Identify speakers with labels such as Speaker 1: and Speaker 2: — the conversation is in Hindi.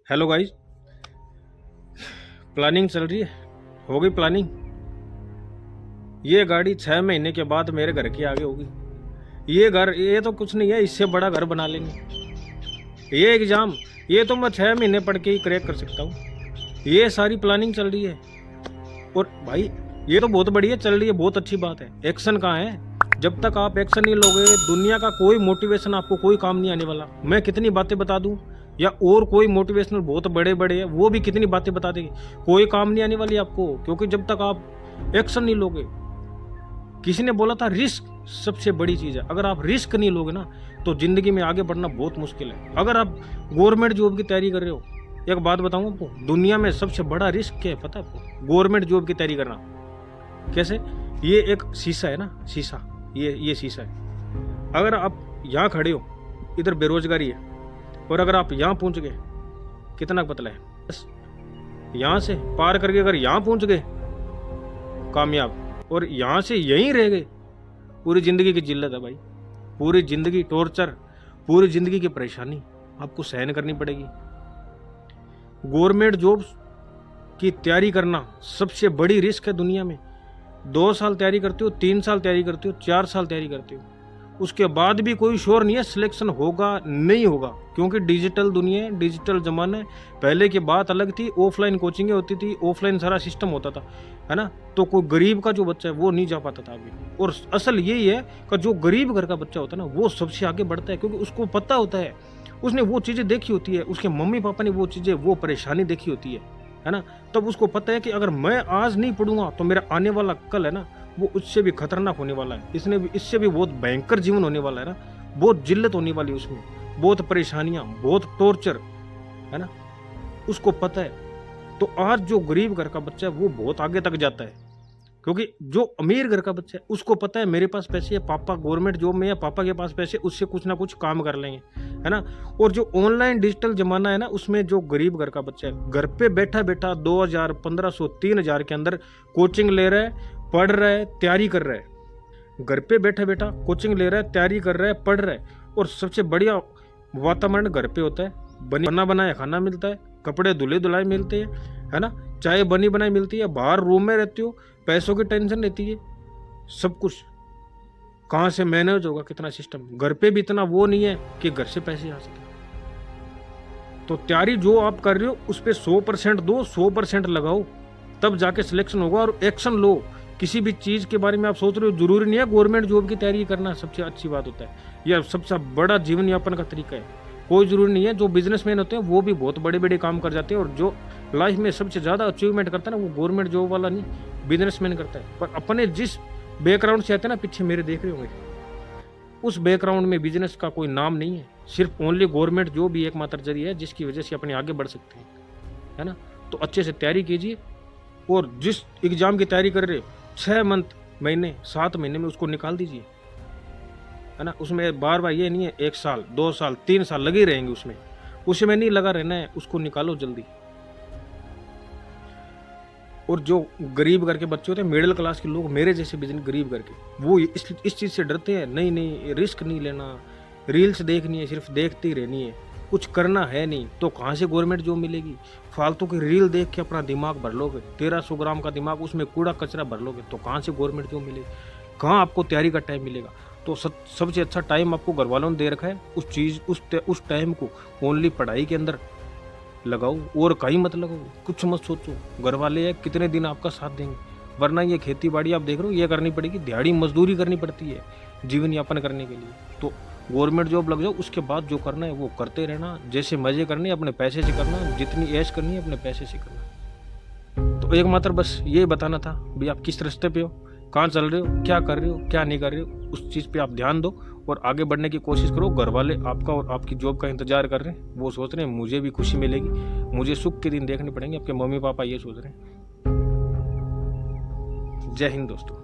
Speaker 1: हेलो गाइस, प्लानिंग चल रही है। हो गई प्लानिंग। ये गाड़ी 6 महीने के बाद मेरे घर के आगे होगी। ये तो कुछ नहीं है, इससे बड़ा घर बना लेंगे। ये एग्जाम, ये तो मैं 6 महीने पढ़ के ही क्रैक कर सकता हूँ। ये सारी प्लानिंग चल रही है। और भाई ये तो बहुत बढ़िया चल रही है, बहुत अच्छी बात है। एक्शन कहाँ है? जब तक आप एक्शन नहीं लोगे, दुनिया का कोई मोटिवेशन आपको कोई काम नहीं आने वाला। मैं कितनी बातें बता दूं, या और कोई मोटिवेशनल बहुत बड़े बड़े है, वो भी कितनी बातें बता देंगे, कोई काम नहीं आने वाली आपको। क्योंकि जब तक आप एक्शन नहीं लोगे, किसी ने बोला था रिस्क सबसे बड़ी चीज है। अगर आप रिस्क नहीं लोगे ना, तो जिंदगी में आगे बढ़ना बहुत मुश्किल है। अगर आप गवर्नमेंट जॉब की तैयारी कर रहे हो, एक बात बताऊं आपको, दुनिया में सबसे बड़ा रिस्क क्या है पता है आपको? गवर्नमेंट जॉब की तैयारी करना। कैसे? ये एक शीशा है ना, शीशा, ये शीशा है। अगर आप यहाँ खड़े हो, इधर बेरोजगारी है, और अगर आप यहाँ पहुंच गए, कितना पतला है, बस यहाँ से पार करके अगर यहाँ पहुंच गए कामयाब, और यहाँ से यहीं रह गए, पूरी जिंदगी की जिल्लत है भाई। पूरी जिंदगी टॉर्चर, पूरी जिंदगी की परेशानी आपको सहन करनी पड़ेगी। गवर्नमेंट जॉब की तैयारी करना सबसे बड़ी रिस्क है दुनिया में। 2 साल तैयारी करते हो, 3 साल तैयारी करते हो, 4 साल तैयारी करते हो, उसके बाद भी कोई श्योर नहीं है सिलेक्शन होगा नहीं होगा। क्योंकि डिजिटल दुनिया है, डिजिटल जमाना है। पहले की बात अलग थी, ऑफलाइन कोचिंगें होती थी, ऑफलाइन सारा सिस्टम होता था, है ना। तो कोई गरीब का जो बच्चा है वो नहीं जा पाता था आगे। और असल यही है कि जो गरीब घर का बच्चा होता है ना, वो सबसे आगे बढ़ता है। क्योंकि उसको पता होता है, उसने वो चीज़ें देखी होती है, उसके मम्मी पापा ने वो चीज़ें, वो परेशानी देखी होती है ना। तब उसको पता है कि अगर मैं आज नहीं पढ़ूंगा तो मेरा आने वाला कल है ना, वो उससे भी खतरनाक होने वाला है। इससे भी बहुत भयंकर जीवन होने वाला है ना। बहुत जिल्लत होने वाली है उसमें, बहुत परेशानियां, बहुत टॉर्चर, है ना। उसको पता है। तो आज जो गरीब घर का बच्चा है वो बहुत आगे तक जाता है। क्योंकि जो अमीर घर का बच्चा है उसको पता है मेरे पास पैसे है, पापा गवर्नमेंट जॉब में है, पापा के पास पैसे, उससे कुछ ना कुछ काम कर लेंगे, है ना। और जो ऑनलाइन डिजिटल जमाना है ना, उसमें जो गरीब घर का बच्चा है घर पे बैठा बैठा 2000, 1500, 3000 के अंदर कोचिंग ले रहा है, पढ़ रहा है, तैयारी कर रहा है। घर पे बैठा बैठा कोचिंग ले रहा है, तैयारी कर रहा है, पढ़ रहा है। और सबसे बढ़िया वातावरण घर पे होता है, बना बनाया खाना मिलता है, कपड़े धुले धुलाए मिलते हैं, है ना, चाय बनी बनाई मिलती है। बाहर रूम में रहते हो, पैसों की टेंशन रहती है, सब कुछ कहाँ से मैनेज होगा, कितना सिस्टम। घर पे भी इतना वो नहीं है कि घर से पैसे आ सके। तो तैयारी जो आप कर रहे हो उस पर 100% दो, 100% लगाओ, तब जाके सिलेक्शन होगा। और एक्शन लो। किसी भी चीज़ के बारे में आप सोच रहे हो, जरूरी नहीं है गवर्नमेंट जॉब की तैयारी करना सबसे अच्छी बात होता है, यह सबसे बड़ा जीवन यापन का तरीका है। कोई जरूरी नहीं है। जो बिजनेसमैन होते हैं वो भी बहुत बड़े बड़े काम कर जाते हैं, और जो लाइफ में सबसे ज़्यादा अचीवमेंट करता है ना, वो गवर्नमेंट जॉब वाला नहीं, बिजनेसमैन करता है। पर अपने जिस बैकग्राउंड से आते हैं ना, पीछे मेरे देख रहे होंगे, उस बैकग्राउंड में बिजनेस का कोई नाम नहीं है। सिर्फ ओनली गवर्नमेंट जॉब ही एकमात्र जरिया है जिसकी वजह से अपने आगे बढ़ सकते हैं, है ना। तो अच्छे से तैयारी कीजिए, और जिस एग्जाम की तैयारी कर रहे हो 6 महीने 7 महीने में उसको निकाल दीजिए, है ना। उसमें बार बार ये नहीं है 1 साल 2 साल 3 साल लगे रहेंगे उसमें नहीं लगा रहना है, उसको निकालो जल्दी। और जो गरीब घर के बच्चे होते हैं, मिडिल क्लास के लोग, मेरे जैसे बिजनेस गरीब घर के, वो इस चीज़ से डरते हैं। नहीं रिस्क नहीं लेना, रील्स देखनी है, सिर्फ देखते ही रहनी है, कुछ करना है नहीं, तो कहाँ से गवर्नमेंट जॉब मिलेगी। फालतू की रील देख के अपना दिमाग भर लोगे, 1300 ग्राम का दिमाग, उसमें कूड़ा कचरा भर लोगे, तो कहाँ से गवर्नमेंट जॉब मिलेगी, कहाँ आपको तैयारी का टाइम मिलेगा। तो सबसे अच्छा टाइम आपको घर वालों ने दे रखा है, उस टाइम को ओनली पढ़ाई के अंदर लगाओ, और कहीं मत लगाओ, कुछ मत सोचो। घर वाले हैं कितने दिन आपका साथ देंगे, वरना ये खेती बाड़ी आप देख रहे हो, ये करनी पड़ेगी, दिहाड़ी मजदूरी करनी पड़ती है जीवन यापन करने के लिए। तो गवर्नमेंट जॉब लग जाओ, उसके बाद जो करना है वो करते रहना, जैसे मजे करने अपने पैसे से करना, जितनी ऐश करनी है अपने पैसे से करना। तो एक मात्र बस ये बताना था भाई, आप किस रास्ते पे हो, कहाँ चल रहे हो, क्या कर रहे हो, क्या नहीं कर रहे हो, उस चीज़ पे आप ध्यान दो और आगे बढ़ने की कोशिश करो। घर वाले आपका और आपकी जॉब का इंतजार कर रहे हैं, वो सोच रहे हैं मुझे भी खुशी मिलेगी, मुझे सुख के दिन देखने पड़ेंगे। आपके मम्मी पापा ये सोच रहे हैं। जय हिंद दोस्तों।